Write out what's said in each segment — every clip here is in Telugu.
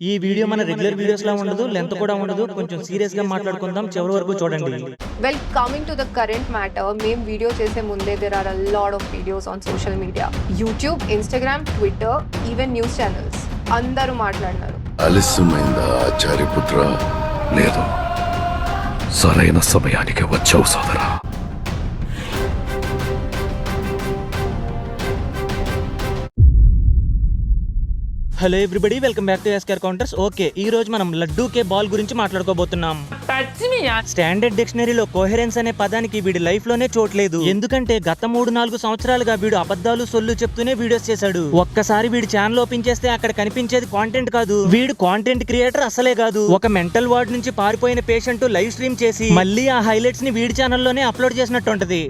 ఈ వీడియో మన రెగ్యులర్ వీడియోస్ లా ఉండదు, లెంత్ కూడా ఉండదు, కొంచెం సీరియస్ గా మాట్లాడుకుందాం, చివరి వరకు చూడండి. Well, coming to the current matter, మేము వీడియో చేసే ముందే there are a lot of videos on social media. YouTube, Instagram, Twitter, even news channels. అందరూ మాట్లాడినారు. ఆలస్యమైందా ఆచార్యపుత్ర? లేదు, సరైన సమయానికి వచ్చావు సోదరా. Hello everybody, welcome back to ఎస్కేర్ కౌంటర్స్. ఓకే, ఈ రోజు మనం లడ్డూ కే బాల్ గురించి మాట్లాడుకోబోతున్నాం. స్టాండర్డ్ డిక్షనరీలో కోహెరెన్స్ అనే పదానికి వీడి లైఫ్ లోనే చోట్లేదు. ఎందుకంటే గత 3-4 సంవత్సరాలుగా వీడు అబద్ధాలు సొల్లు చెప్తూనే వీడియోస్ చేశాడు. ఒక్కసారి వీడి ఛానల్ ఓపెన్ చేస్తే అక్కడ కనిపించేది కాంటెంట్ కాదు, వీడు కాంటెంట్ క్రియేటర్ అసలే కాదు. ఒక మెంటల్ వార్డ్ నుంచి పారిపోయిన పేషెంట్ లైవ్ స్ట్రీమ్ చేసి మళ్ళీ ఆ హైలైట్స్ ని వీడి ఛానల్లోనే అప్లోడ్ చేసినట్టుంటది.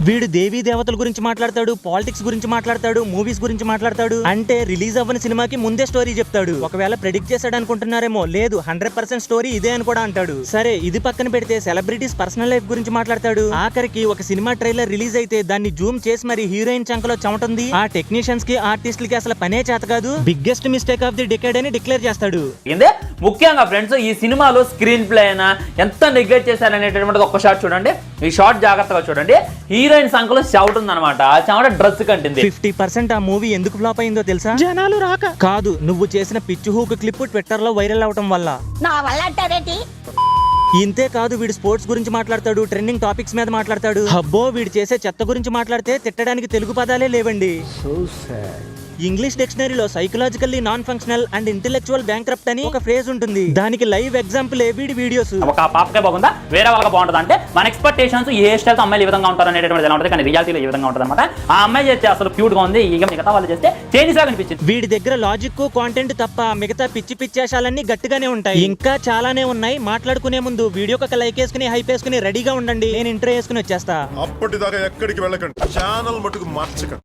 వీడు దేవీ దేవతల గురించి మాట్లాడతాడు, పాలిటిక్స్ గురించి మాట్లాడతాడు, మూవీస్ గురించి మాట్లాడతాడు. అంటే రిలీజ్ అవ్వని సినిమాకి ముందే స్టోరీ చెప్తాడు. ఒకవేళ ప్రెడిక్ట్ చేశాడు అనుకుంటున్నారేమో, లేదు 100% స్టోరీ ఇదే అని కూడా అంటాడు. సరే, ఇది పక్కన పెడితే సెలబ్రిటీస్ పర్సనల్ లైఫ్ గురించి మాట్లాడతాడు. ఆఖరికి ఒక సినిమా ట్రైలర్ రిలీజ్ అయితే దాన్ని జూమ్ చేసి మరి హీరోయిన్ చంకలో చమటుంది. ఆ టెక్నీషియన్స్ కి ఆర్టిస్టులకి అసలు పనే చేత కాదు, biggest mistake of the decade అని డిక్లేర్ చేస్తాడు. ముఖ్యంగా ఫ్రెండ్స్, ఈ సినిమాలో స్క్రీన్ ప్లే అయినా ఎంత నెగ్లెక్ట్ చేశారనేటటువంటి ఒక షాట్ చూడండి. ఈ షాట్ జాగ్రత్తగా చూడండి. హీరోయిన్ సంఖ్యలో షౌట్ ఉందన్నమాట. ఆ చెమట డ్రెస్ కంటింది. 50% ఆ మూవీ ఎందుకు ఫ్లాప్ అయిందో తెలుసా? జనాలు రాక కాదు, నువ్వు చేసిన పిచ్చి హూక్ క్లిప్ ట్విట్టర్ లో వైరల్ అవటం వల్ల. ఇంతే కాదు, వీడు స్పోర్ట్స్ గురించి మాట్లాడతాడు, ట్రెండింగ్ టాపిక్స్ మీద మాట్లాడతాడు. హబ్బో, వీడు చేసే చెత్త గురించి మాట్లాడితే తిట్టడానికి తెలుగు పదాలే లేవండి. ఇంగ్లీష్ డిక్షనరీలో psychologically non functional and intellectual bankrupt అని ఒక ఫ్రేజ్ ఉంటుంది. దానికి లైవ్ ఎగ్జాంపుల్ వీడి వీడియోస్. ఒక పాపకే బాగుందా, వేరే వాళ్ళకి బాగుంటుంది అంటే మన ఎక్స్పెక్టేషన్స్ ఏ స్టైల్ అమ్మాయిలు ఈ విధంగా ఉంటారు అనేటువంటి ఎలా ఉంటుంది, కానీ రియాలిటీలో ఈ విధంగా ఉంటుంది అనమాట. ఆ అమ్మాయి చేస్తే అసలు క్యూట్ గా ఉంది, ఇక మిగతా వాళ్ళు చేస్తే చేంజ్ గా కనిపించింది. వీడి దగ్గర లాజిక్ కాంటెంట్ తప్ప మిగతా పిచ్చి పిచ్చేషాలన్నీ గట్టిగానే ఉంటాయి. ఇంకా చాలానే ఉన్నాయి. మాట్లాడుకునే ముందు వీడియోకి ఒక లైక్ వేసుకుని హైప్ వేసుకుని రెడీగా ఉండండి, నేను ఇంట్రో వేసుకుని వచ్చేస్తా. అప్పటిదాకా ఎక్కడికి వెళ్ళకండి, ఛానల్ మటుకు మార్చకండి.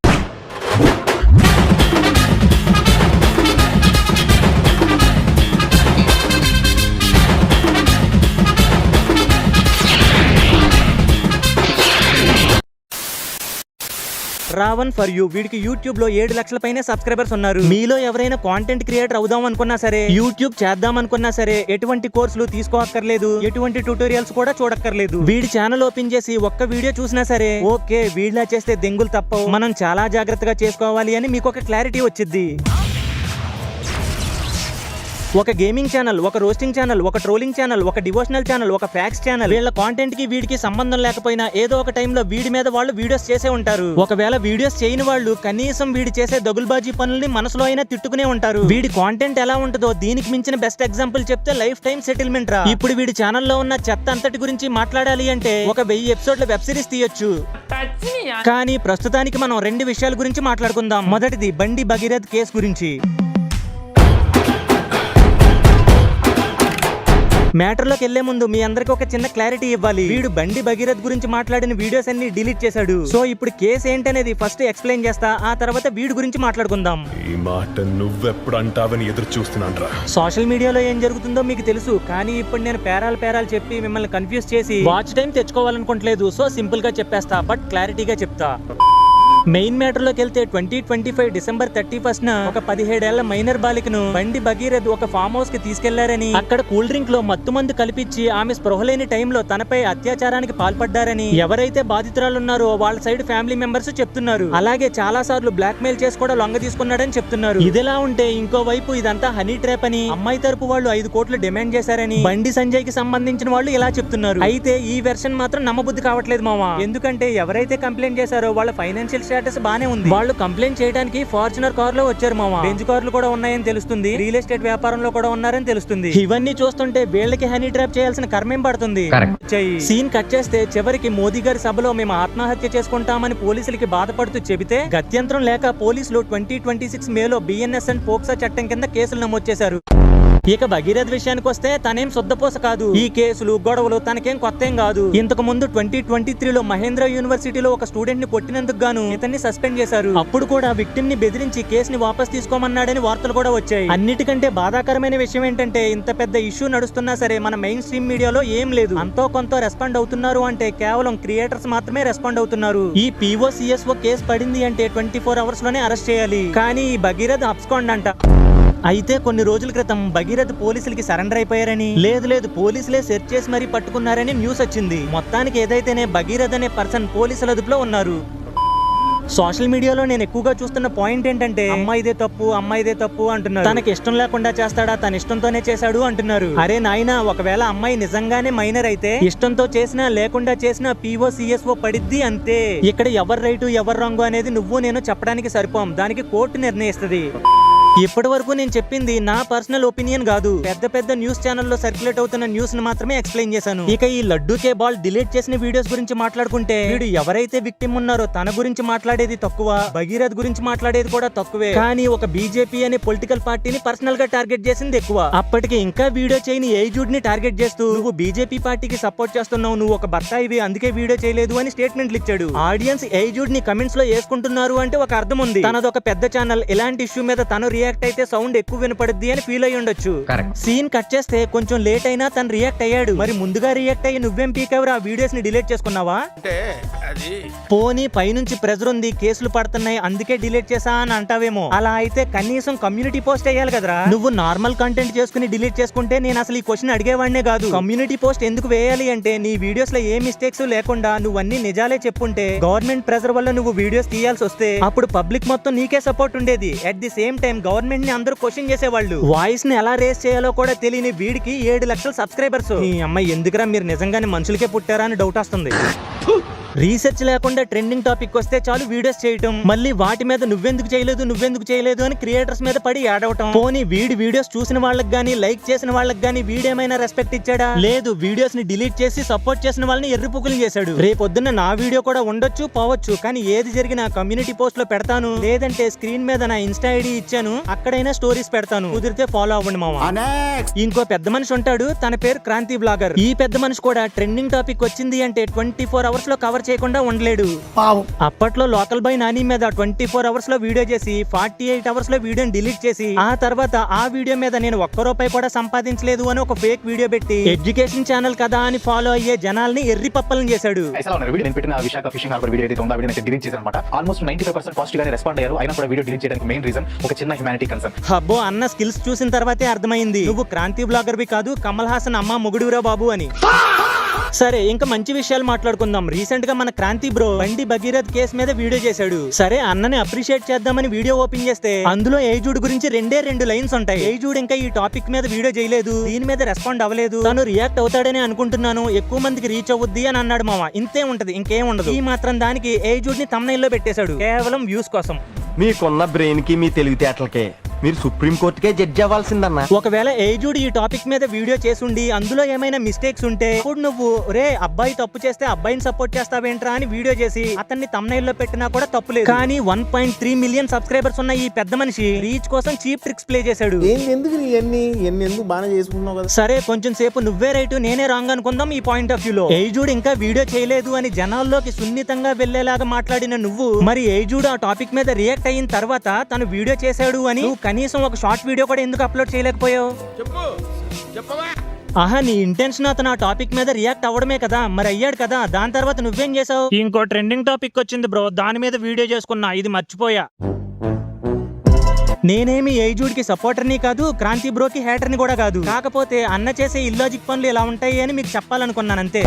రావణ్ ఫర్ యూ, వీడికి యూట్యూబ్ లో 7 లక్షల పైన సబ్స్క్రైబర్స్ ఉన్నారు. మీలో ఎవరైనా కాంటెంట్ క్రియేటర్ అవుదాం అనుకున్నా సరే, యూట్యూబ్ చేద్దాం అనుకున్నా సరే, ఎటువంటి కోర్సులు తీసుకోక్కర్లేదు, ఎటువంటి ట్యూటోరియల్స్ కూడా చూడక్కర్లేదు. వీడి ఛానల్ ఓపెన్ చేసి ఒక్క వీడియో చూసినా సరే, ఓకే వీడిలా చేస్తే దెంగులు తప్పవు, మనం చాలా జాగ్రత్తగా చేసుకోవాలి అని మీకు ఒక క్లారిటీ వచ్చింది. ఒక గేమింగ్ ఛానల్, ఒక రోస్టింగ్ ఛానల్, ఒక ట్రోలింగ్ ఛానల్, ఒక డివోషనల్ ఛానల్, ఒక ఫ్యాక్స్ ఛానల్, వీళ్ళ కాంటెంట్ కి వీడికి సంబంధం లేకపోయినా ఏదో ఒక టైంలో వీడి మీద వాళ్ళు వీడియోస్ చేసే ఉంటారు. ఒకవేళ వీడియోస్ చేయని వాళ్ళు కనీసం వీడి చేసే దగులుబాజీ పనుల్ని మనసులో అయినా తిట్టుకునే ఉంటారు. వీడి కాంటెంట్ ఎలా ఉంటుందో దీనికి మించిన బెస్ట్ ఎగ్జాంపుల్ చెప్తే లైఫ్ టైం సెటిల్మెంట్ రా. ఇప్పుడు వీడి ఛానల్లో ఉన్న చెత్త అంతటి గురించి మాట్లాడాలి అంటే ఒక 1000 ఎపిసోడ్ల వెబ్ సిరీస్ తీయొచ్చు. కానీ ప్రస్తుతానికి మనం 2 విషయాల గురించి మాట్లాడుకుందాం. మొదటిది బండి భగీరథ్ కేసు గురించి. మ్యాటర్లోకి వెళ్లే ముందు మీ అందరికి ఒక చిన్న క్లారిటీ ఇవ్వాలి. వీడు బండి భగీరథ్ గురించి మాట్లాడిన వీడియోస్ అన్ని డిలీట్ చేశాడు. సో ఇప్పుడు కేసు ఏంటనేది ఫస్ట్ ఎక్స్ప్లెయిన్ చేస్తా, ఆ తర్వాత వీడి గురించి మాట్లాడుకుందాం. ఈ మాట నువ్వెప్పుడు అంటావని ఎదురు చూస్తున్నాను. సోషల్ మీడియాలో ఏం జరుగుతుందో మీకు తెలుసు, కానీ ఇప్పుడు నేను పేరాలు చెప్పి మిమ్మల్ని కన్ఫ్యూజ్ చేసి వాచ్ టైం తెచ్చుకోవాలనుకోవట్లేదు. సో సింపుల్ గా చెప్పేస్తా, బట్ క్లారిటీగా చెప్తా. మెయిన్ మ్యాటర్ లోకి వెళ్తే 2025 డిసెంబర్ 31న ఒక 17 ఏళ్ల మైనర్ బాలికను బండి భగీరథ్ ఒక ఫామ్ హౌస్ కి తీసుకెళ్లారని, అక్కడ కూల్ డ్రింక్ లో మత్తు మందు కల్పించి ఆమె స్పృహలేని టైంలో తనపై అత్యాచారానికి పాల్పడ్డారని ఎవరైతే బాధితురాలున్నారో వాళ్ళ సైడ్ ఫ్యామిలీ మెంబర్స్ చెప్తున్నారు. అలాగే చాలా సార్లు బ్లాక్ మెయిల్ చేసి కూడా లొంగ తీసుకున్నాడని చెప్తున్నారు. ఇదిలా ఉంటే ఇంకోవైపు ఇదంతా హనీ ట్రాప్ అని అమ్మాయి తరపు వాళ్ళు 5 కోట్లు డిమాండ్ చేశారని బండి సంజయ్ కి సంబంధించిన వాళ్ళు ఇలా చెప్తున్నారు. అయితే ఈ వెర్షన్ మాత్రం నమ్మబుద్ధి కావట్లేదు మామ. ఎందుకంటే ఎవరైతే కంప్లైంట్ చేశారో వాళ్ళ ఫైనాన్షియల్ స్టేటస్ బానే ఉంది. వాళ్ళు కంప్లైంట్ చేయడానికి ఫార్చునర్ కార్ లో వచ్చారు మామ. బెంజ్ కార్లు కూడా ఉన్నాయని తెలుస్తుంది, రియల్ ఎస్టేట్ వ్యాపారంలో కూడా ఉన్నారని తెలుస్తుంది. ఇవన్నీ చూస్తుంటే వీళ్ళకి హనీ ట్రాప్ చేయాల్సిన కర్మేం పడుతుంది. సీన్ కట్ చేస్తే చివరికి మోదీ గారి సభలో మేము ఆత్మహత్య చేసుకుంటామని పోలీసులకి బాధపడుతూ చెబితే గత్యంతరం లేక పోలీసులు 2026 మేలో బిఎన్ఎస్ అండ్ పోక్సా చట్టం కింద కేసులు నమోదు చేశారు. ఇక భగీరథ్ విషయానికి వస్తే తనేం శుద్ధపోస కాదు. ఈ కేసులు గొడవలు తనకేం కొత్త ఏం కాదు. ఇంతకు ముందు 2023లో మహేంద్ర యూనివర్సిటీలో ఒక స్టూడెంట్ ని కొట్టినందుకు గాను ఇతన్ని సస్పెండ్ చేశారు. అప్పుడు కూడా విక్టిమ్ ని బెదిరించి కేసుని వాపస్ తీసుకోమన్నాడని వార్తలు కూడా వచ్చాయి. అన్నిటికంటే బాధాకరమైన విషయం ఏంటంటే ఇంత పెద్ద ఇష్యూ నడుస్తున్నా సరే మన మెయిన్ స్ట్రీమ్ మీడియాలో ఏం లేదు. అంతో కొంత రెస్పాండ్ అవుతున్నారు అంటే కేవలం క్రియేటర్స్ మాత్రమే రెస్పాండ్ అవుతున్నారు. ఈ POCSO కేసు పడింది అంటే 24 అవర్స్ లోనే అరెస్ట్ చేయాలి. కానీ ఈ భగీరథ్ అబ్స్కాండ్ అంట. అయితే కొన్ని రోజుల క్రితం భగీరథ్ పోలీసులకి సరెండర్ అయిపోయారని, లేదు పోలీసులే సెర్చ్ చేసి మరీ పట్టుకున్నారని న్యూస్ వచ్చింది. మొత్తానికి ఏదైతేనే భగీరథ్ అనే పర్సన్ పోలీసుల అదుపులో ఉన్నారు. సోషల్ మీడియాలో నేను ఎక్కువగా చూస్తున్న పాయింట్ ఏంటంటే అమ్మాయిదే తప్పు అంటున్నారు. తనకి ఇష్టం లేకుండా చేస్తాడా, తన ఇష్టంతోనే చేశాడు అంటున్నారు. అరే నాయనా, ఒకవేళ అమ్మాయి నిజంగానే మైనర్ అయితే ఇష్టంతో చేసినా లేకుండా చేసినా PO CSO పడిద్ది అంతే. ఇక్కడ ఎవరు రైటు ఎవరు రాంగు అనేది నువ్వు నేను చెప్పడానికి సరిపోం, దానికి కోర్టు నిర్ణయిస్తుంది. ఇప్పటి వరకు నేను చెప్పింది నా పర్సనల్ ఒపీనియన్ కాదు, పెద్ద న్యూస్ ఛానల్లో సర్క్యులేట్ అవుతున్న న్యూస్ ని మాత్రమే ఎక్స్ప్లెయిన్ చేశాను. ఇక ఈ లడ్డు కే బాల్ డిలీట్ చేసిన వీడియోస్ గురించి మాట్లాడుకుంటే వీడు ఎవరైతే విక్టిమ్ ఉన్నారో తన గురించి మాట్లాడేది తక్కువ, భగీరథ్ గురించి మాట్లాడేది కూడా తక్కువే. కానీ ఒక బీజేపీ అనే పొలిటికల్ పార్టీని పర్సనల్ గా టార్గెట్ చేసింది ఎక్కువ. అప్పటికి ఇంకా వీడియో చేయని ఏజూడ్ ని టార్గెట్ చేస్తూ నువ్వు బీజేపీ పార్టీకి సపోర్ట్ చేస్తున్నావు, నువ్వు ఒక భర్త ఇవి అందుకే వీడియో చేయలేదు అని స్టేట్మెంట్లు ఇచ్చాడు. ఆడియన్స్ ఏజూడ్ ని కమెంట్స్ లో వేసుకుంటున్నారు అంటే ఒక అర్థం ఉంది, తనదొక పెద్ద ఛానల్, ఇలాంటి ఇష్యూ మీద తను రియాక్ట్ అయితే సౌండ్ ఎక్కువ వినపడుద్ది అని ఫీల్ అయ్యి ఉండొచ్చు. సీన్ కట్ చేస్తే కొంచెం లేట్ అయినా తను రియాక్ట్ అయ్యాడు. మరి ముందుగా రియాక్ట్ అయ్యి నువ్వేం పీకెవరు, ఆ వీడియోస్ ని డిలీట్ చేసుకున్నావా? పోనీ పైనుంచి ప్రెజర్ ఉంది, కేసులు పడుతున్నాయి అందుకే డిలీట్ చేసా అని అంటావేమో. అలా అయితే కనీసం కమ్యూనిటీ పోస్ట్ అయ్యాలి కదరా. నువ్వు నార్మల్ కంటెంట్ చేసుకుని డిలీట్ చేసుకుంటే నేను అసలు ఈ క్వశ్చన్ అడిగేవాడినే కాదు. కమ్యూనిటీ పోస్ట్ ఎందుకు వేయాలి అంటే నీ వీడియోస్ లో ఏ మిస్టేక్స్ లేకుండా నువ్వన్నీ నిజాలే చెప్పుంటే గవర్నమెంట్ ప్రెజర్ వల్ల నువ్వు వీడియోస్ తీయాల్సి వస్తే అప్పుడు పబ్లిక్ మొత్తం నీకే సపోర్ట్ ఉండేది. At the same time government ని అందరూ క్వశ్చన్ చేసేవాళ్ళు. వాయిస్ ని ఎలా రేస్ చేయాలో కూడా తెలియని వీడికి 7 లక్షల సబ్స్క్రైబర్స్. ఈ అమ్మాయి ఎందుకురా మీరు నిజంగానే మనుషులకే పుట్టారా అని డౌట్ వస్తుంది. రీసెర్చ్ లేకుండా ట్రెండింగ్ టాపిక్ వస్తే చాలు వీడియోస్ చేయటం, మళ్ళీ వాటి మీద నువ్వెందుకు చేయలేదు అని క్రియేటర్స్ మీద పడి ఏడవటం. పోనీ వీడియోస్ చూసిన వాళ్ళకి గానీ లైక్ చేసిన వాళ్ళకి గానీ వీడేమైనా రెస్పెక్ట్ ఇచ్చాడా? లేదు, వీడియోస్ ని డిలీట్ చేసి సపోర్ట్ చేసిన వాళ్ళని ఎర్రిపుకులు చేశాడు. రేపొద్దున్న నా వీడియో కూడా ఉండొచ్చు పోవచ్చు, కానీ ఏది జరిగినా కమ్యూనిటీ పోస్ట్ లో పెడతాను, లేదంటే స్క్రీన్ మీద నా ఇన్స్టా ఐడి ఇచ్చాను అక్కడైనా స్టోరీస్ పెడతాను, కుదిరితే ఫాలో అవ్వండి మామ. ఇంకో పెద్ద మనిషి ఉంటాడు, తన పేరు క్రాంతి బ్లాగర్. ఈ పెద్ద మనిషి కూడా ట్రెండింగ్ టాపిక్ వచ్చింది అంటే 24 అవర్స్ లో కవర్ చేయకుండా ఉండలేడు. అప్పట్లో లోకల్ బాయ్ నాని మీద 24 అవర్స్ లో వీడియో చేసి 48 అవర్స్ లో వీడియోని డిలీట్ చేసి ఆ తర్వాత ఆ వీడియో మీద నేను ₹1 కూడా సంపాదించలేదు అని ఒక ఫేక్ వీడియో పెట్టి ఎడ్యుకేషన్ ఛానల్ కదా అని ఫాలో అయ్యే జనాల్ని ఎర్రి పప్పలను చేశాడు. నేను పెట్టిన విశాఖ ఫిషింగ్ హార్బర్ వీడియో ఏదైతే ఉందో ఆ వీడియో డిలీట్ చేశాను అన్నమాట. ఆల్మోస్ట్ 95% పాజిటివ్ గానే రెస్పాండ్ అయ్యారు. అయినా కూడా వీడియో డిలీట్ చేయడానికి మెయిన్ రీజన్ ఒక చిన్న హ్యుమానిటీ కన్సర్న్. అబ్బో అన్న స్కిల్స్ చూసిన తర్వాతే అర్థమైంది నువ్వు క్రాంతి బ్లాగర్ వి కాదు, కమల్ హాసన్ అమ్మ మొగుడురా బాబు అని. సరే, ఇంకా మంచి విషయాలు మాట్లాడుకుందాం. రీసెంట్ గా మన క్రాంతి బ్రో బండి భగీరథ్ కేసు మీద వీడియో చేశాడు. సరే, అన్నని అప్రిషియేట్ చేద్దామని వీడియో ఓపెన్ చేస్తే అందులో ఏజూడ్ గురించి 2 లైన్స్ ఉంటాయి. ఏజూడ్ ఇంకా ఈ టాపిక్ మీద వీడియో చేయలేదు, దీని మీద రెస్పాండ్ అవ్వలేదు, తను రియాక్ట్ అవుతాడని అనుకుంటున్నాను, ఎక్కువ మందికి రీచ్ అవుద్ది అని అన్నాడు మామ. ఇంతే ఉంటది, ఇంకేం ఉండదు. ఈ మాత్రం దానికి ఏజూడ్ ని థంబ్నెయిల్ లో పెట్టేశాడు కేవలం వ్యూస్ కోసం. మీకున్న బ్రెయిన్ కి మీ తెలివితేటలకే మీరు సుప్రీం కోర్టుకే జడ్జి అవ్వాల్సిందన్నా. ఒకవేళ ఏజూడ్ ఈ టాపిక్ మీద వీడియో చేసుండి అందులో ఏమైనా మిస్టేక్స్ ఉంటే ఇప్పుడు నువ్వు రే అబ్బాయి తప్పు చేస్తే అబ్బాయిని సపోర్ట్ చేస్తావేంట్రా అని వీడియో చేసి అతన్ని థంబ్నెయిల్ లో పెట్టినా కూడా తప్పులేదు. కానీ 1.3 మిలియన్ సబ్స్క్రైబర్స్ ఉన్న ఈ పెద్ద మనిషి రీచ్ కోసం చీప్ ట్రిక్స్ ప్లే చేశాడు. ఎందుకు బాగా చేసుకున్నావు కదా. సరే, కొంచెం సేపు నువ్వే రైట్ నేనే రాంగ్ అనుకుందాం. ఈ పాయింట్ ఆఫ్ వ్యూ లో ఏజూడ్ ఇంకా వీడియో చేయలేదు అని జనాల్లోకి సున్నితంగా వెళ్లేలాగా మాట్లాడిన నువ్వు మరి ఏజూడ్ ఆ టాపిక్ మీద రియాక్ట్ అయిన తర్వాత తను వీడియో చేశాడు అని కనీసం ఒక షార్ట్ వీడియో కూడా ఎందుకు అప్లోడ్ చేయలేకపోయావు? ఆహా, నీ ఇంటెన్షన్ అతను ఆ టాపిక్ మీద రియాక్ట్ అవ్వడమే కదా, మరి అయ్యాడు కదా, దాని తర్వాత నువ్వేం చేసావు? ఇంకో ట్రెండింగ్ టాపిక్ వచ్చింది బ్రో, దాని మీద వీడియో చేసుకున్నా, ఇది మర్చిపోయా. నేనేమి ఏజూడ్ కి సపోర్టర్ని కాదు, క్రాంతి బ్రోకి హేటర్ని కూడా కాదు, కాకపోతే అన్న చేసే ఇల్లాజిక్ పనులు ఎలా ఉంటాయి అని మీకు చెప్పాలనుకున్నాను అంతే.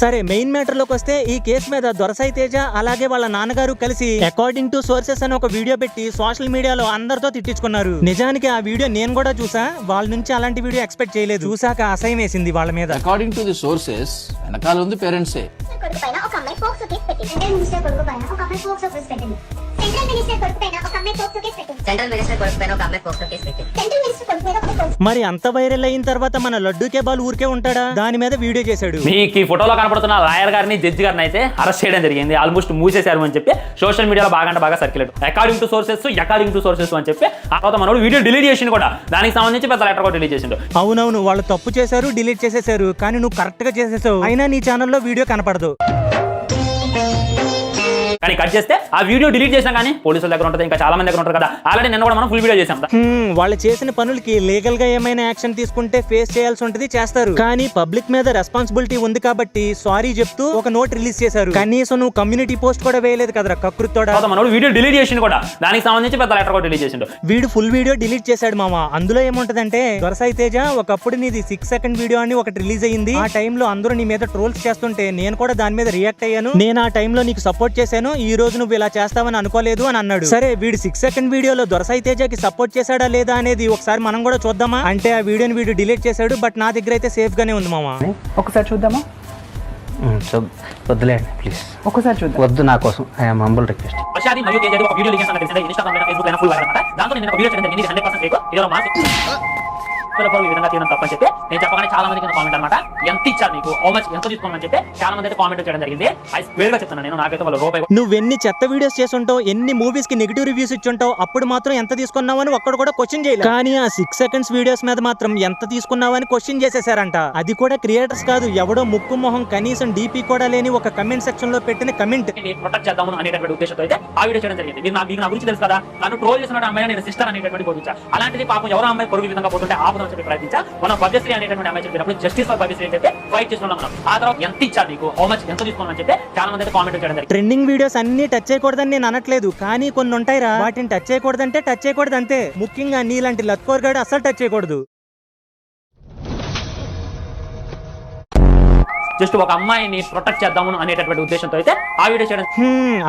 సరే, మెయిన్ మ్యాటర్ లోకి వస్తే ఈ కేసు మీద దొరసాయి తేజ అలాగే వాళ్ళ నాన్నగారు కలిసి అకార్డింగ్ టు సోర్సెస్ అని ఒక వీడియో పెట్టి సోషల్ మీడియాలో అందరితో తిట్టించుకున్నారు. నిజానికి ఆ వీడియో నేను కూడా చూసా, వాళ్ళ నుంచి అలాంటి వీడియో ఎక్స్పెక్ట్ చేయలేదు. చూసాక అసహ్యం వేసింది వాళ్ళ మీద. అకార్డింగ్ టు ది సోర్సెస్ వెనకాల ఉంది పేరెంట్సే. కొడుకు పైన ఒక అమ్మాయి పోక్సో కేసు పెట్టింది. సెంట్రల్ మినిస్టర్ కొడుకు పైన ఒక అమ్మాయి పోక్సో కేసు పెట్టింది. సెంట్రల్ మినిస్టర్ కొడుకు పైన ఒక అమ్మాయి పోక్సో కేసు పెట్టింది. సెంట్రల్ మినిస్టర్ కొడుకు పైన ఒక అమ్మాయి పోక్సో కేసు పెట్టింది. సెంట్రల్ మినిస్టర్ కొడుకు పైన ఒక పోక్సో. మరి అంత వైరల్ అయిన తర్వాత మన లడ్డు కే బాల్ ఊరికే ఉంటాడా? దాని మీద వీడియో చేశాడు. మీకు ఈ ఫోటోలో కనపడుతున్న లాయర్ గారిని జడ్జి గారిని అయితే అరెస్ట్ చేయడం జరిగింది. ఆల్మోస్ట్ మూసేశారు అని చెప్పి సోషల్ మీడియాలో బాగా సర్క్యులేట్. అకార్డింగ్ టు సోర్సెస్ అని చెప్పి ఆ తర్వాత మనోడు వీడియో డిలీట్ చేసిండు కూడా, దానికి సంబంధించి పెద్ద లెటర్ కూడా డిలీట్ చేసిండు. అవునవును, వాళ్ళు తప్పు చేశారు, డిలీట్ చేసేసారు, కానీ నువ్వు కరెక్ట్ గా చేసేసావు, అయినా నీ ఛానల్లో వీడియో కనపడదు. కానీ కట్ చేస్తే ఆ వీడియో డిలీట్ చేసినా కానీ పోలీసుల దగ్గర ఉంటుంది, ఇంకా చాలా మంది దగ్గర ఉంటారు కదా. ఆల్రెడీ నిన్న కూడా మనం ఫుల్ వీడియో చేసాం. వాళ్ళు చేసిన పనులకి లీగల్ గా ఏమైనా యాక్షన్ తీసుకుంటే ఫేస్ చేయాల్సి ఉంటుంది, చేస్తారు. కానీ పబ్లిక్ మీద రెస్పాన్సిబిలిటీ ఉంది కాబట్టి సారీ చెప్తూ ఒక నోట్ రిలీజ్ చేశారు. కనీసం నువ్వు కమ్యూనిటీ పోస్ట్ కూడా వేయలేదు కదరా కకృతోడా. మనోడు వీడియో డిలీట్ చేసిండు కూడా, దానికి సంబంధించి పెద్ద లెటర్ కూడా డిలీట్ చేసిండు. వీడు ఫుల్ వీడియో డిలీట్ చేశాడు మామ. అందులో ఏముంటదంటే, దొరసాయి తేజ ఒకప్పుడు నీది 6 సెకండ్ వీడియో అని ఒకటి రిలీజ్ అయ్యింది. ఆ టైంలో అందరూ నీ మీద ట్రోల్స్ చేస్తుంటే నేను కూడా దాని మీద రియాక్ట్ అయ్యాను. నేను ఆ టైంలో నీకు సపోర్ట్ చేశాను, ఈ రోజు నువ్వు ఇలా చేస్తావని అనుకోలేదు అని అన్నాడు. సరే, వీడు 6 సెకండ్ వీడియోలో దొరసాయి తేజకి సపోర్ట్ చేశాడా లేదా అనేది ఒకసారి మనం కూడా చూద్దామా. అంటే ఆ వీడియోని వీడు డిలీట్ చేశాడు, బట్ నా దగ్గర అయితే సేఫ్ గానే ఉంది మామ. ఒకసారి చూద్దామా? వద్దులేండి ప్లీజ్, ఒకసారి చూద్దాం. వద్దు, నా కోసం ఐఎమ్ హంబుల్ రిక్వెస్ట్. వర్షాది మరియు తేజ ఒక వీడియో లింక్ చేసిన తెలిసిందే, ఇన్‌స్టాగ్రామ్ మీద ఫేస్‌బుక్ అయినా ఫుల్ వైరల్ అన్నమాట. దాంతో నేను ఒక వీడియో చేయడం జరిగింది, 100% ఫేక్. ఇదిలో మార్కెట్ ఈ విధంగా తీయడం తప్పని చెప్పి నేను చెప్పగానే చాలా మంది కింద కామెంట్ అనమాట, ఎంత ఇచ్చారు నీకు, హౌ మచ్, ఎంత తీసుకోమని చెప్పి చాలా మంది అయితే కామెంట్ చేయడం జరిగింది. ఐ స్క్వేర్ గా చెప్తాను నేను, నాకైతే వాళ్ళు రూపాయి. నువ్వెన్ని చెత్త వీడియోస్ చేసుంటావు, ఎన్ని మూవీస్ కి నెగిటివ్ రివ్యూస్ ఇచ్చుంటావు, అప్పుడు మాత్రం ఎంత తీసుకున్నావు అని ఒక్కడు కూడా క్వశ్చన్ చేయలేదు. కానీ ఆ 6 సెకండ్స్ వీడియోస్ మీద మాత్రం ఎంత తీసుకున్నావు అని క్వశ్చన్ చేసేసారంట. అది కూడా క్రియేటర్స్ కాదు, ఎవడో ముక్కు మొహం కనీసం డీపీ కూడా లేని ఒక కమెంట్ సెక్షన్ లో పెట్టిన కమెంట్. ప్రొటెక్ట్ చేద్దాము అనేటువంటి ఉద్దేశంతో అయితే ఆ వీడియో చేయడం జరిగింది. మీరు నా గురించి తెలుసు కదా, నన్ను ట్రోల్ చేసిన అమ్మాయి నేను సిస్టర్ అనేటువంటి బోధించా. అలాంటిది పాపం ఎవరో అమ్మాయి పొరుగు విధంగా పోతుంటే ఆపదం చెప్పి ప్రయత్నించా. మనం భవ్యశ్రీ అనేటువంటి అమ్మాయి చెప్పినప్పుడు జస్టిస్ ఫర్ భవ్యశ్రీ అని చెప్పి ఫైట్ చేస్తున్నాం మనం. ఆ తర్వాత ఎంత ఇచ్చారు నీకు, హౌ మచ్, ఎంత తీసుకోమని చెప్పి చాలా మంది అయితే కామెంట్ చేయడం జరిగింది. ట్రెండింగ్ వీడియోస్ అన్ని టచ్ చేయకూడదని నేను అనట్లేదు, కానీ కొన్ని ఉంటాయిరా, వాటిని టచ్ చేయకూడదంటే టచ్ చేయకూడదు అంతే. ముఖ్యంగా నీలాంటి లత్కోర్గాడు అస్సలు టచ్ చేయకూడదు. జస్ట్ ఒక అమ్మాయిని ప్రొటెక్ట్ చేద్దాము అనేటటువంటి ఉద్దేశంతో అయితే ఆ వీడియో చేయడం.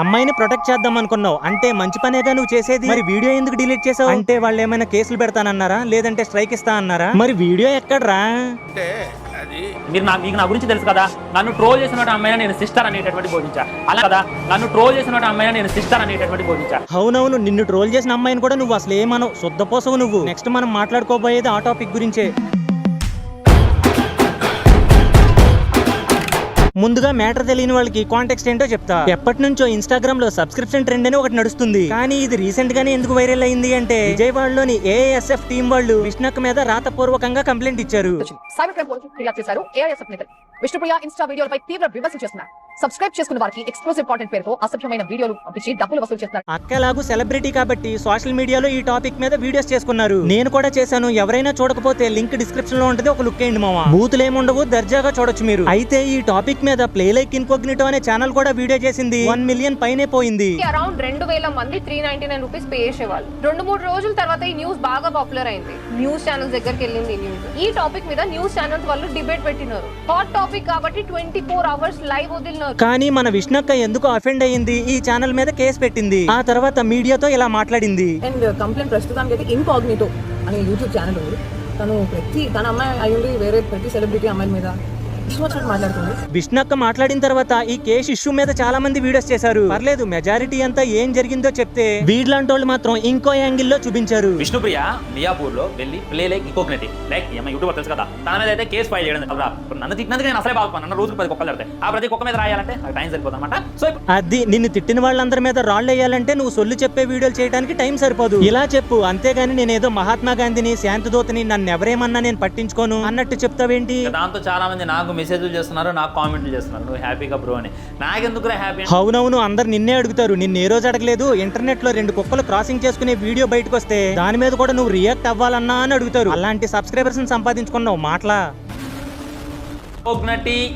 అమ్మాయిని ప్రొటెక్ట్ చేద్దాం అనుకున్నావు అంటే మంచి పనేగా నువ్వు చేసేది. మరి వీడియో ఎందుకు డిలీట్ చేసావు? అంటే వాళ్ళు ఏమైనా కేసులు పెడతానన్నారా, లేదంటే స్ట్రైక్ ఇస్తా అన్నారా? మరి వీడియో ఎక్కడ్రా? మీరు మీకు నా గురించి తెలుసు కదా, నన్ను ట్రోల్ చేసిన అమ్మాయిని నేను సిస్టర్ అనేటటువంటి బోధించా. అలా కదా, నన్ను ట్రోల్ చేసిన అమ్మాయిని నేను సిస్టర్ అనేటటువంటి బోధించా. అవునవును, నిన్ను ట్రోల్ చేసిన అమ్మాయిని కూడా నువ్వు అసలు ఏమనవు, శుద్ధపోసవు నువ్వు. నెక్స్ట్ మనం మాట్లాడుకోబోయేది ఆ టాపిక్ గురించే. ముందుగా మ్యాటర్ తెలియని వాళ్ళకి కాంటెక్స్ట్ ఏంటో చెప్తా. ఎప్పటి నుంచో ఇన్స్టాగ్రామ్ లో సబ్స్క్రిప్షన్ ట్రెండ్ అని ఒకటి నడుస్తుంది. కానీ ఇది రీసెంట్ గానే ఎందుకు వైరల్ అయింది అంటే, విజయవాడలోని ఏఎస్ఎఫ్ టీం వాళ్ళు విష్ణుక్ మీద రాతపూర్వకంగా కంప్లైంట్ ఇచ్చారు. విష్ణుప్రియ ఇన్స్టా వీడియోలపై తీవ్ర విమర్శలు చేస్తున్నారు. సబ్స్క్రైబ్ చేసుకున్న వారికి ఎక్స్క్లూసివ్ కాంటెంట్ పేరుతో అసభ్యమైన వీడియోలు పంపించి డబ్బులు వసూలు చేస్తున్నారు. అక్కలాగు సెలబ్రిటీ కాబట్టి సోషల్ మీడియాలో ఈ టాపిక్ మీద వీడియోస్ చేసుకున్నారు. నేను కూడా చేశాను. ఎవరైనా చూడకపోతే లింక్ డిస్క్రిప్షన్ లో ఉంటుంది, ఒక లుక్ వేయండి మామ. బూతులు ఏముండవు, దర్జాగా చూడొచ్చు మీరు. అయితే ఈ టాపిక్ మీద ప్లే లైక్ ఇన్కోగ్నిటో అనే ఛానల్ కూడా వీడియో చేసింది. 1 మిలియన్ పైనే పోయింది. అరౌండ్ 2000 మంది 399 రూపీస్ పే చేసేవాళ్ళు. 2-3 రోజుల తర్వాత ఈ న్యూస్ బాగా పాపులర్ అయింది. న్యూస్ ఛానల్స్ దగ్గరికి వెళ్ళింది ఈ న్యూస్. ఈ టాపిక్ మీద న్యూస్ ఛానల్స్ వాళ్ళు డిబేట్ పెట్టినారు. హాట్ టాపిక్ కాబట్టి 24 అవర్స్ లైవ్ వదిలినారు. కానీ మన విష్ణుక్క ఎందుకు అఫెండ్ అయ్యింది, ఈ ఛానల్ మీద కేసు పెట్టింది. ఆ తర్వాత మీడియాతో ఇలా మాట్లాడింది. అండ్ కంప్లైంట్ ప్రస్తుతానికి అయితే ఇన్కాగ్నిటో అనే యూట్యూబ్ ఛానల్ ఉంది. తన అమ్మాయి అయ్యుండి వేరే ప్రతి సెలబ్రిటీ అమ్మాయి మీద విష్ణుక్క మాట్లాడిన తర్వాత ఈ కేసు ఇష్యూ మీద చాలా మంది వీడియోస్ చేశారు. పర్లేదు, మెజారిటీ అంతా ఏం జరిగిందో చెప్తే వీళ్ళంటి వాళ్ళు మాత్రం ఇంకో యాంగిల్ లో చూపించారు. విష్ణుప్రియ మియాపూర్ లో వెళ్ళి ప్లే లైక్ ఇన్కోగ్నిటీ లైక్ యూట్యూబర్ తెలుసు కదా, తన మీద అయితే కేసు ఫైల్ చేయడం కదా. నన్ను తిట్టినందుకు నేను అసలే బాగుపడి నన్ను రోజుకు 10 కుక్కలు పెడతాయి. ఆ ప్రతి కుక్క మీద రాయాలంటే నాకు టైం సరిపోదు అనమాట. సో అది నిన్ను తిట్టిన వాళ్ళందరి మీద రాళ్ళు వేయాలంటే నువ్వు సొల్లు చెప్పే వీడియోలు చేయడానికి టైం సరిపోదు. ఇలా చెప్పు, అంతేగాని నేనేదో మహాత్మా గాంధీని, శాంతిదూతని, నన్ను ఎవరేమన్నా నేను పట్టించుకోను అన్నట్టు చెప్తావేంటి? దాంతో చాలా మంది నాకు మెసేజ్లు చేస్తున్నారు, నాకు కామెంట్లు చేస్తున్నారు, నువ్వు హ్యాపీగా బ్రో అని. నాకెందుకు హ్యాపీ? అవునవును, అందరు నిన్నే అడుగుతారు. నిన్ను ఏ రోజు అడగలేదు. ఇంటర్నెట్ లో 2 కుక్కలు క్రాసింగ్ చేసుకునే వీడియో బయటకు వస్తే దాని మీద కూడా నువ్వు రియాక్ట్ అవ్వాలన్నా అని అడుగుతారు. అలాంటి సబ్స్క్రైబర్స్ సంపాదించుకున్నావు మాటలా.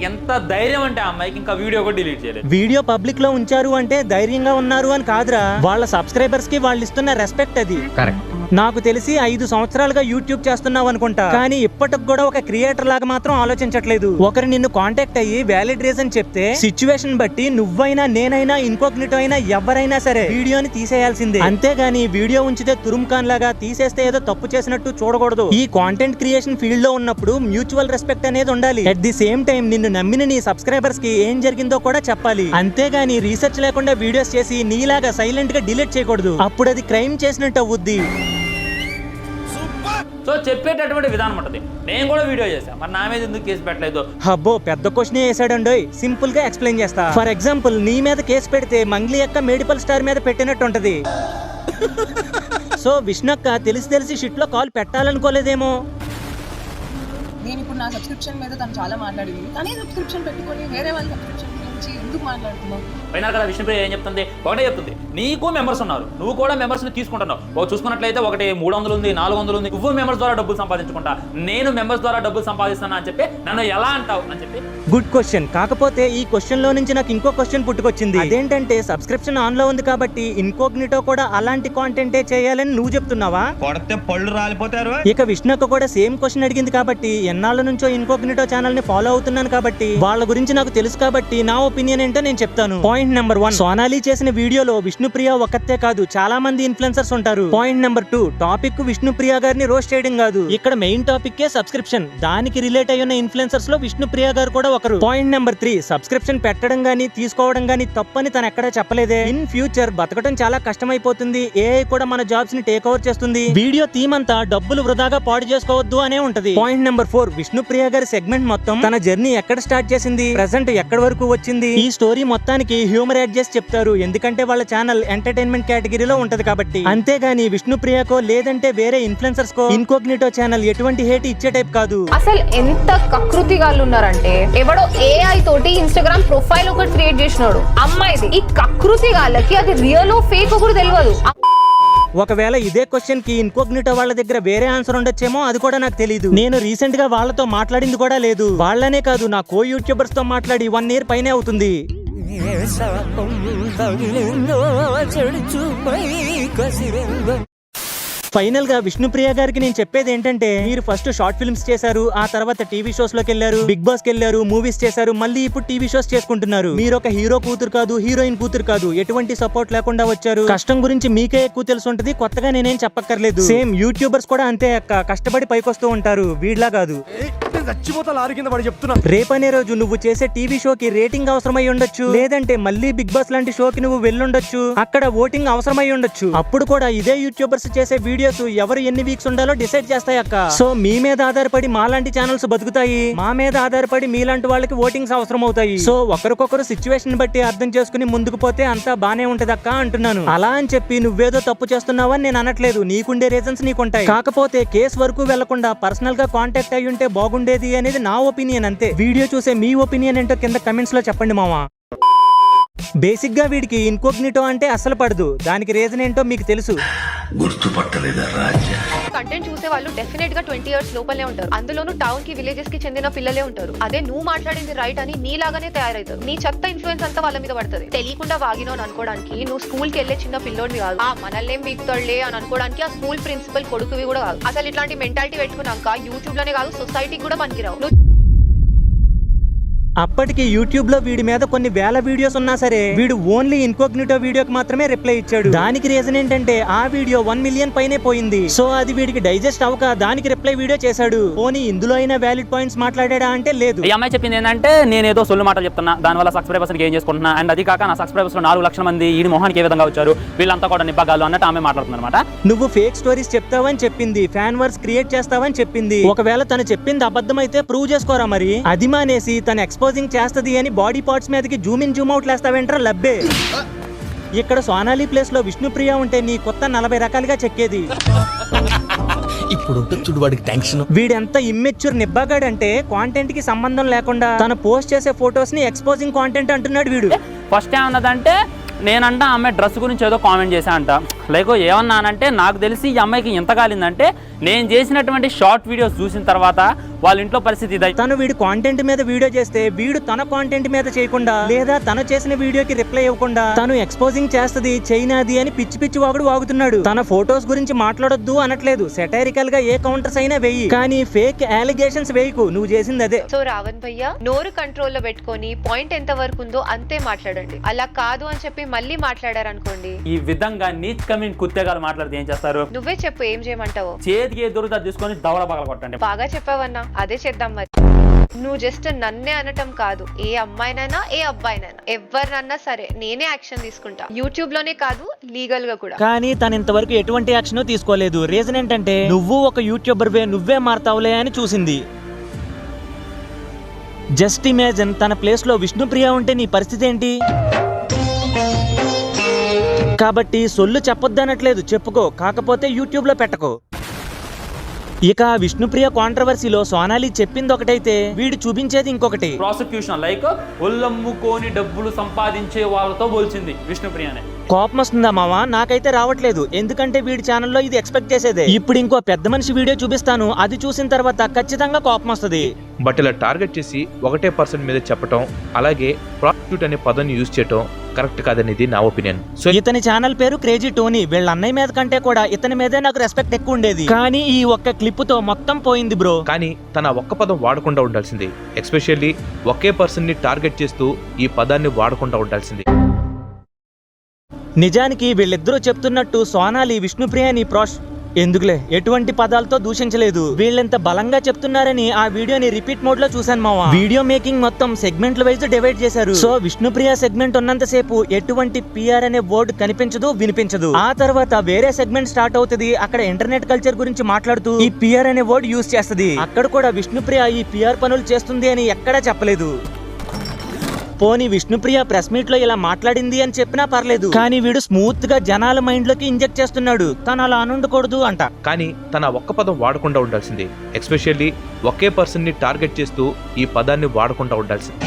ఎంత ధైర్యం అంటే ఆ అమ్మాయికి ఇంకా వీడియో కూడా డిలీట్ చేయలేదు. వీడియో పబ్లిక్ లో ఉంచారు అంటే ధైర్యంగా ఉన్నారు అని కాదురా, వాళ్ళ సబ్స్క్రైబర్స్ కి వాళ్ళు ఇస్తున్న రెస్పెక్ట్ అది. కరెక్ట్. నాకు తెలిసి 5 సంవత్సరాలుగా యూట్యూబ్ చేస్తున్నావు అనుకుంటా, కానీ ఇప్పటికి కూడా ఒక క్రియేటర్ లాగా మాత్రం ఆలోచించట్లేదు. ఒకరు నిన్ను కాంటాక్ట్ అయ్యి వ్యాలిడ్ రీజన్ చెప్తే సిచ్యువేషన్ బట్టి నువ్వైనా, నేనైనా, ఇన్కోగ్నిటో అయినా, ఎవరైనా సరే వీడియోని తీసేయాల్సిందే. అంతేగాని వీడియో ఉంచితే తురుమ్ఖాన్ లాగా తీసేస్తే ఏదో తప్పు చేసినట్టు చూడకూడదు. ఈ కాంటెంట్ క్రియేషన్ ఫీల్డ్ లో ఉన్నప్పుడు మ్యూచువల్ రెస్పెక్ట్ అనేది ఉండాలి. అట్ ది సేమ్ టైం నిన్ను నమ్మిన నీ సబ్స్క్రైబర్స్ కి ఏం జరిగిందో కూడా చెప్పాలి. అంతేగాని రీసెర్చ్ లేకుండా వీడియోస్ చేసి నీలాగా సైలెంట్ గా డిలీట్ చేయకూడదు. అప్పుడు అది క్రైమ్ చేసినట్టు అవుద్ది. సో చెప్పేటటువంటి విధానం ఉంటుంది. నేను కూడా వీడియో చేశాను, మరి నా మీద ఎందుకు కేసు పెట్టలేదు? అబ్బో, పెద్ద క్వశ్చన్ వేసాడండి. సింపుల్ గా ఎక్స్ప్లెయిన్ చేస్తా. ఫర్ ఎగ్జాంపుల్, నీ మీద కేసు పెడితే మంగ్లీ యొక్క మేడిపల్ స్టార్ మీద పెట్టినట్టు ఉంటది. సో విష్ణుక్క తెలిసి షిట్ లో కాల్ పెట్టాలనుకోలేదేమో. నేను ఇప్పుడు నా సబ్స్క్రిప్షన్ మీద తను చాలా మాట్లాడింది. కానీ సబ్స్క్రిప్షన్ పెట్టుకొని వేరే వాళ్ళ సబ్స్క్రిప్షన్ గురించి ఎందుకు మాట్లాడుతున్నావు? పోయినారు కదా విష్ణుప్రియ ఏం చెప్తుంది, ఒకటే చెప్తుంది, నీకు మెంబర్స్ ఉన్నారు, నువ్వు కూడా మెంబర్స్ని తీసుకుంటున్నావు. ఒక చూసుకున్నట్లయితే ఒకటి 300 ఉంది, 400 ఉంది, నువ్వు మెంబర్స్ ద్వారా డబ్బులు సంపాదించుకుంటా, నేను మెంబర్స్ ద్వారా డబ్బులు సంపాదిస్తాను అని చెప్పి నన్ను ఎలా అంటావు అని చెప్పి. Good question. కాకపోతే ఈ క్వశ్చన్ లో నుంచి నాకు ఇంకో క్వశ్చన్ పుట్టుకొచ్చింది. అదేంటంటే సబ్స్క్రిప్షన్ ఆన్ లో ఉంది కాబట్టి ఇన్కోగ్నిటో కూడా అలాంటి కాంటెంటే చేయాలని నువ్వు చెప్తున్నావా? కొడితే పళ్ళు రాలిపోతారు. ఇక విష్ణుకు కూడా సేమ్ క్వశ్చన్ అడిగింది కాబట్టి ఎన్నాళ్ళ నుంచో ఇన్కోగ్నిటో ఛానల్ ని ఫాలో అవుతున్నాను కాబట్టి వాళ్ళ గురించి నాకు తెలుసు కాబట్టి నా ఒపీనియన్ ఏంటో నేను చెప్తాను. పాయింట్ నెంబర్ 1, సోనాలి చేసిన వీడియోలో విష్ణుప్రియ ఒక్కతే కాదు, చాలా మంది ఇన్ఫ్లుయెన్సర్స్ ఉంటారు. పాయింట్ నెంబర్ 2, టాపిక్ విష్ణుప్రియ గారిని రోస్ట్ చేయడం కాదు, ఇక్కడ మెయిన్ టాపిక్ ఏ సబ్స్క్రిప్షన్, దానికి రిలేట్ అయ్యున్న ఇన్ఫ్లుయెన్సర్స్ లో విష్ణుప్రియ గారు కూడా ఒకరు. పాయింట్ నెంబర్ 3, సబ్స్క్రిప్షన్ పెట్టడం గానీ తీసుకోవడం గానీ తప్పని తను ఎక్కడా చెప్పలేదే. ఇన్ ఫ్యూచర్ బతకడం చాలా కష్టమైపోతుంది, ఏఐ కూడా మన జాబ్స్ ని టేక్ ఓవర్ చేస్తుంది, వీడియో థీమ్ అంతా డబ్బులు వృధాగా పాడు చేసుకోవద్దు అనే ఉంటది. పాయింట్ నెంబర్ 4, విష్ణుప్రియ గారి సెగ్మెంట్ మొత్తం తన జర్నీ ఎక్కడ స్టార్ట్ చేసింది, ప్రెసెంట్ ఎక్కడి వరకు వచ్చింది, ఈ స్టోరీ మొత్తానికి హ్యూమర్ యాడ్ చేసి చెప్తారు, ఎందుకంటే వాళ్ళ ఛానల్ ఎంటర్టైన్మెంట్ కేటగిరీలో ఉంటది కాబట్టి. అంతేగాని విష్ణుప్రియకో లేదంటే వేరే ఇన్ఫ్లుయెన్సర్స్ కో ఇన్కోగ్నిటో ఛానల్ ఎటువంటి హేట్ ఇచ్చే టైప్ కాదు. అసలు ఎంత కకృతిగాళ్ళు ఉన్నారంటే, ఎవడో ఏఐ తోటి ఇన్స్టాగ్రామ్ ప్రొఫైల్ ఒకటి క్రియేట్ చేసినాడు అమ్మాయిది. ఈ కకృతిగాళ్ళకి అది రియల్ ఫేక్ కూడా తెలియదు. ఒకవేళ ఇదే క్వశ్చన్ కి ఇన్కోగ్నిటో వాళ్ళ దగ్గర వేరే ఆన్సర్ ఉండొచ్చేమో, అది కూడా నాకు తెలియదు. నేను రీసెంట్ గా వాళ్ళతో మాట్లాడింది కూడా లేదు. వాళ్ళనే కాదు, నా కో యూట్యూబర్స్ తో మాట్లాడి 1 year పైనే అవుతుంది. ఫైనల్ గా విష్ణుప్రియ గారికి నేను చెప్పేది ఏంటంటే, మీరు ఫస్ట్ షార్ట్ ఫిల్మ్స్ చేశారు, ఆ తర్వాత టీవీ షోస్ లోకి వెళ్ళారు, బిగ్ బాస్ కి వెళ్ళారు, మూవీస్ చేశారు, మళ్ళీ ఇప్పుడు టీవీ షోస్ చేసుకుంటున్నారు. మీరు ఒక హీరో కూతురు కాదు, హీరోయిన్ కూతురు కాదు, ఎటువంటి సపోర్ట్ లేకుండా వచ్చారు. కష్టం గురించి మీకే ఎక్కువ తెలిసి ఉంటది, కొత్తగా నేనేం చెప్పక్కర్లేదు. సేమ్ యూట్యూబర్స్ కూడా అంతే అక్క, కష్టపడి పైకొస్తూ ఉంటారు, వీడ్లా కాదు. రేపనే రోజు నువ్వు చేసే టీవీ షోకి రేటింగ్ అవసరమై ఉండొచ్చు, లేదంటే మళ్ళీ బిగ్ బాస్ లాంటి షోకి నువ్వు వెళ్ళుండొచ్చు, అక్కడ ఓటింగ్ అవసరమై ఉండొచ్చు. అప్పుడు కూడా ఇదే యూట్యూబర్స్ చేసే వీడియోస్ ఎవరు ఎన్ని వీక్స్ ఉండాలో డిసైడ్ చేస్తాయి అక్క. సో మీ మీద ఆధారపడి మాలాంటి ఛానల్స్ బతుకుతాయి, మా మీద ఆధారపడి మీలాంటి వాళ్ళకి ఓటింగ్స్ అవసరం అవుతాయి. సో ఒకరికొకరు సిచ్యువేషన్ బట్టి అర్థం చేసుకుని ముందుకు పోతే అంతా బానే ఉంటది అక్క అంటున్నాను. అలా అని చెప్పి నువ్వేదో తప్పు చేస్తున్నావని నేను అనట్లేదు, నీకుండే రీజన్స్ నీకుంటాయి. కాకపోతే కేసు వరకు వెళ్లకుండా పర్సనల్ గా కాంటాక్ట్ అయ్యి ఉంటే బాగుండేది అనేది నా ఒపీనియన్ అంతే. వీడియో చూసే మీ ఒపీనియన్ ఏంటో కింద కమెంట్స్ లో చెప్పండి మావా. బేసిక్ గా వీడికి ఇన్కోగ్నిటో అంటే అస్సలు పడదు, దానికి రీజన్ ఏంటో మీకు తెలుసు. గుర్తుపట్టలేదా రాజా? కంటెంట్ చూసే వాళ్ళు డెఫినెట్ గా 20 years లోపలే ఉంటారు, అందులోనూ టౌన్ కి విలేజెస్ కి చెందిన పిల్లలే ఉంటారు. అదే నువ్వు మాట్లాడింది రైట్ అని నీలాగానే తయారవుతారు. నీ చెత్త ఇన్ఫ్లుయెన్స్ అంతా వాళ్ళ మీద పడుతుంది. తెలియకుండా వాగినో అని అనుకోవడానికి నువ్వు స్కూల్ కి వెళ్ళే చిన్న పిల్లోడివి కాదు, ఆ మనల్నేం వీక్తోళ్లే అని అనుకోవడానికి ఆ స్కూల్ ప్రిన్సిపల్ కొడుకువి కూడా కాదు. అసలు ఇట్లాంటి మెంటాలిటీ పెట్టుకున్నాక యూట్యూబ్ లోనే కాదు సొసైటీకి కూడా పనికిరావు. అప్పటికి యూట్యూబ్ లో వీడి మీద కొన్ని వేల వీడియోస్ ఉన్నా సరే వీడు ఓన్లీ ఇన్కోగ్నిటో వీడియోకి మాత్రమే రిప్లై ఇచ్చాడు. దానికి రీజన్ ఏంటంటే ఆ వీడియో 1 million పైనే పోయింది. సో అది వీడికి డైజెస్ట్ అవ్వక దానికి రిప్లై వీడియో చేశాడు. పోనీ ఇందులో అయినా వ్యాలిడ్ పాయింట్స్ మాట్లాడా అంటే లేదు. ఈ అమ్మాయి చెప్పింది ఏంటంటే, నేను ఏదో సొల్లు మాటలు చెప్తున్నా, దానివల్ల సబ్స్క్రైబర్స్ ఏం చేసుకుంటున్నా, అండ్ అది కాక నా సబ్స్క్రైబర్స్ లో 4 లక్షల మంది ఈ మొహానికి ఏ విధంగా వచ్చారు, వీళ్ళంతా కూడా నిబ్బగాలు అన్నట్టు ఆమె మాట్లాడుతుంది అనమాట. నువ్వు ఫేక్ స్టోరీస్ చెప్తావని చెప్పింది, ఫ్యాన్ వర్స్ క్రియేట్ చేస్తావని చెప్పింది. ఒకవేళ తను చెప్పింది అబద్ధమైతే ప్రూవ్ చేసుకోరా మరి. అది మానేసి తను ఎక్స్పోజింగ్ చేస్తది అని బాడీ పార్ట్స్ మీదకి జూమ్ ఇన్ జూమ్ అవుట్ లేస్తావేంట్రా లబ్బే. ఇక్కడ సోనాలి ప్లేస్ లో విష్ణుప్రియ ఉంటే నీ కొత్త 40 రకాలుగా చెక్కేది. ఇప్పుడు చూడు వాడికి టెన్షన్. వీడెంత ఇమ్మెచ్యూర్ నిబ్బాగాడంటే కాంటెంట్ కి సంబంధం లేకుండా తను పోస్ట్ చేసే ఫొటోస్ ని ఎక్స్పోజింగ్ కాంటెంట్ అంటున్నాడు వీడు. ఫస్ట్ ఏమన్నదంటే, నేనంట ఆమె డ్రెస్ గురించి ఏదో కామెంట్ చేశా అంట. లైక్ ఏమన్నానంటే, నాకు తెలిసి ఈ అమ్మాయికి ఎంత కాలిందంటే, నేను చేసినటువంటి షార్ట్ వీడియోస్ చూసిన తర్వాత వాళ్ళ ఇంట్లో పరిస్థితి ఇది. తను వీడు కాంటెంట్ మీద వీడియో చేస్తే వీడు తన కాంటెంట్ మీద చేయకుండా, లేదా తను చేసిన వీడియోకి రిప్లై ఇవ్వకుండా తను ఎక్స్పోజింగ్ చేస్తది చైనాది అని పిచ్చి పిచ్చి వాగుడు వాగుతున్నాడు. తన ఫొటోస్ గురించి మాట్లాడొద్దు అనట్లేదు, సెటైరికల్ గా ఏ కౌంటర్స్ అయినా వేయి, కానీ ఫేక్ అలిగేషన్స్ వేయకు. నువ్వు చేసింది అదే. సో రావణ్ భయ్య, నోరు కంట్రోల్ లో పెట్టుకొని పాయింట్ ఎంత వరకు ఉందో అంతే మాట్లాడండి. అలా కాదు అని చెప్పి మళ్ళీ మాట్లాడారనుకోండి, ఈ విధంగా నీచ్ కమింగ్ కుత్తేగాలు మాట్లాడితే ఏం చేస్తారు? నువ్వే చెప్పు, ఏం చేయమంటావు? చేతికి ఏ దొరుకుతా తీసుకొని దవడ పగల కొట్టండి. బాగా చెప్పావన్నా, అదే చేద్దాం మరి. నువ్వు జస్ట్ నన్నే అనటం కాదు, ఏ అమ్మాయినైనా ఏ అబ్బాయినైనా ఎవరినన్నా సరే నేనే యాక్షన్ తీసుకుంటా, యూట్యూబ్ లోనే కాదు లీగల్ గా కూడా. కానీ తను ఇంతవరకు ఎటువంటి యాక్షన్ తీసుకోలేదు. రీజన్ ఏంటంటే, నువ్వు ఒక యూట్యూబర్ వే నువ్వే మారతావులే అని చూసింది. జస్ట్ ఇమాజిన్, తన ప్లేస్ లో విష్ణుప్రియ ఉంటే నీ పరిస్థితి ఏంటి? కాబట్టి సొల్లు చెప్పొద్దనట్లేదు, చెప్పుకో, కాకపోతే యూట్యూబ్ లో పెట్టకో. ఇక విష్ణుప్రియ కాంట్రవర్సీలో సోనాలి చెప్పింది ఒకటైతే వీడు చూపించేది ఇంకొకటి. ప్రాసిక్యూషన్ లైక్ ఒళ్ళమ్ముకోని డబ్బులు సంపాదించే వాళ్ళతో పోల్చింది విష్ణుప్రియనే. కోపం వస్తుందా మావా? నాకైతే రావట్లేదు, ఎందుకంటే వీడి ఛానల్లో ఇది ఎక్స్పెక్ట్ చేసేదే. ఇప్పుడు ఇంకో పెద్ద మనిషి వీడియో చూపిస్తాను, అది చూసిన తర్వాత ఖచ్చితంగా కోపం వస్తుంది. బట్ ఇలా టార్గెట్ చేసి ఒకటే పర్సన్ మీద చెప్పటం, అలాగే ప్రాస్టిట్యూట్ అనే పదాన్ని యూజ్ చేయటం కరెక్ట్ కాదనేది నా ఒపీనియన్. సో ఇతని ఛానల్ పేరు క్రేజీ టోనీ. వీళ్ళ అన్నయ్య మీద కంటే కూడా ఇతని మీదే నాకు రెస్పెక్ట్ ఎక్కువ ఉండేది, కానీ ఈ ఒక్క క్లిప్ తో మొత్తం పోయింది బ్రో. కానీ తన ఒక్క పదం వాడకుండా ఉండాల్సింది, ఎస్పెషల్లీ ఒకే పర్సన్ ని టార్గెట్ చేస్తూ ఈ పదాన్ని వాడకుండా ఉండాల్సింది. నిజానికి వీళ్ళిద్దరూ చెప్తున్నట్టు సోనాలి విష్ణుప్రియని ఎందుకులే ఎటువంటి పదాలతో దూషించలేదు. వీళ్ళెంత బలంగా చెప్తున్నారని ఆ వీడియోని రిపీట్ మోడ్ లో చూసాను మావా. వీడియో మేకింగ్ మొత్తం సెగ్మెంట్ల వైజ్ డివైడ్ చేశారు. సో విష్ణుప్రియ సెగ్మెంట్ ఉన్నంత సేపు ఎటువంటి పిఆర్ అనే వర్డ్ కనిపించదు, వినిపించదు. ఆ తర్వాత వేరే సెగ్మెంట్ స్టార్ట్ అవుతుంది, అక్కడ ఇంటర్నెట్ కల్చర్ గురించి మాట్లాడుతూ ఈ పిఆర్ అనే వర్డ్ యూజ్ చేస్తుంది. అక్కడ కూడా విష్ణుప్రియ ఈ పిఆర్ పనులు చేస్తుంది అని ఎక్కడా చెప్పలేదు. పోనీ విష్ణుప్రియ ప్రెస్ మీట్ లో ఇలా మాట్లాడింది అని చెప్పినా పర్లేదు, కానీ వీడు స్మూత్ గా జనాల మైండ్ లోకి ఇంజెక్ట్ చేస్తున్నాడు, తను అలా అనుండకూడదు అంట. కానీ తన ఒక్క పదం వాడకుండా ఉండాల్సింది, ఎస్పెషల్లీ ఒకే పర్సన్ ని టార్గెట్ చేస్తూ ఈ పదాన్ని వాడకుండా ఉండాల్సింది.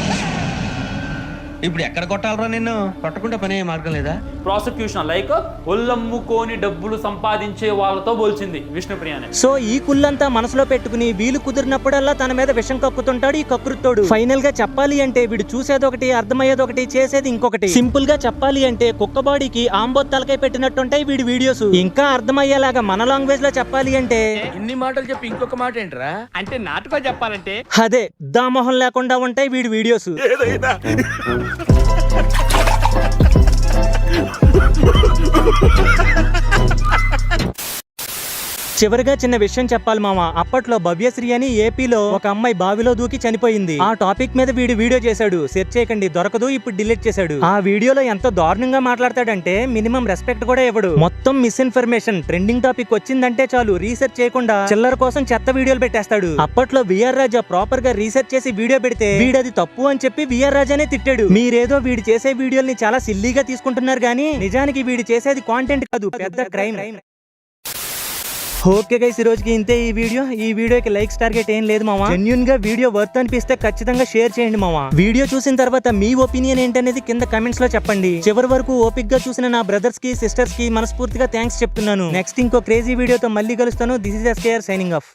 ఇప్పుడు ఎక్కడ కొట్టాలరా నిన్ను? కొట్టకుండా పనే మార్గం లేదా? ప్రాసిక్యూషన్ లైక్ ఒళ్ళమ్ముకోని డబ్బులు సంపాదించే వాళ్ళతో పోల్చింది విష్ణుప్రియనే. సో ఈ కుళ్ళంతా మనసులో పెట్టుకుని వీలు కుదిరినప్పుడల్లా తన మీద విషం కక్కుతుంటాడు ఈ కకృత్తోడు. ఫైనల్ గా చెప్పాలి అంటే వీడు చూసేది ఒకటి, అర్థమయ్యేది ఒకటి, చేసేది ఇంకొకటి. సింపుల్ గా చెప్పాలి అంటే కుక్క బాడీకి ఆంబోత్తలకై పెట్టినట్టుంటాయి వీడి వీడియోస్. ఇంకా అర్థమయ్యేలాగా మన లాంగ్వేజ్ లో చెప్పాలి అంటే ఇన్ని మాటలు చెప్పి ఇంకొక మాట ఏంట్రా? అంటే నాటుగా చెప్పాలంటే అదే దామోహం లేకుండా ఉంటాయి వీడి వీడియోస్. చివరిగా చిన్న విషయం చెప్పాలి మామ. అప్పట్లో భవ్యశ్రీ అని ఏపీలో ఒక అమ్మాయి బావిలో దూకి చనిపోయింది. ఆ టాపిక్ మీద వీడియో చేశాడు, సెర్చ్ చేయకండి దొరకదు, ఇప్పుడు డిలీట్ చేశాడు. ఆ వీడియోలో ఎంతో దారుణంగా మాట్లాడతాడంటే మినిమం రెస్పెక్ట్ కూడా ఇవ్వడు. మొత్తం మిస్ఇన్ఫర్మేషన్. ట్రెండింగ్ టాపిక్ వచ్చిందంటే చాలు రీసెర్చ్ చేయకుండా చిల్లర కోసం చెత్త వీడియోలు పెట్టేస్తాడు. అప్పట్లో విఆర్ రాజా ప్రాపర్ గా రీసెర్చ్ చేసి వీడియో పెడితే వీడది తప్పు అని చెప్పి విఆర్ రాజానే తిట్టాడు. మీరేదో వీడు చేసే వీడియోల్ని చాలా సిల్లీగా తీసుకుంటున్నారు కానీ నిజానికి వీడు చేసేది కాంటెంట్ కాదు, పెద్ద క్రైమ్. ఓకే గైస్, ఈ రోజుకి ఇంతే ఈ వీడియోకి లైక్స్ టార్గెట్ ఏం లేదు మామ. జెన్యూన్ గా వీడియో వర్త్ అనిపిస్తే ఖచ్చితంగా షేర్ చేయండి మామ. వీడియో చూసిన తర్వాత మీ ఒపీనియన్ ఏంటనేది కింద కమెంట్స్ లో చెప్పండి. చివరి వరకు ఓపిక్ గా చూసిన నా బ్రదర్స్ కి సిస్టర్స్ కి మనస్ఫూర్తిగా థ్యాంక్స్ చెప్తున్నాను. నెక్స్ట్ ఇంకో క్రేజీ వీడియోతో మళ్ళీ కలుస్తాను. This is SKR signing off.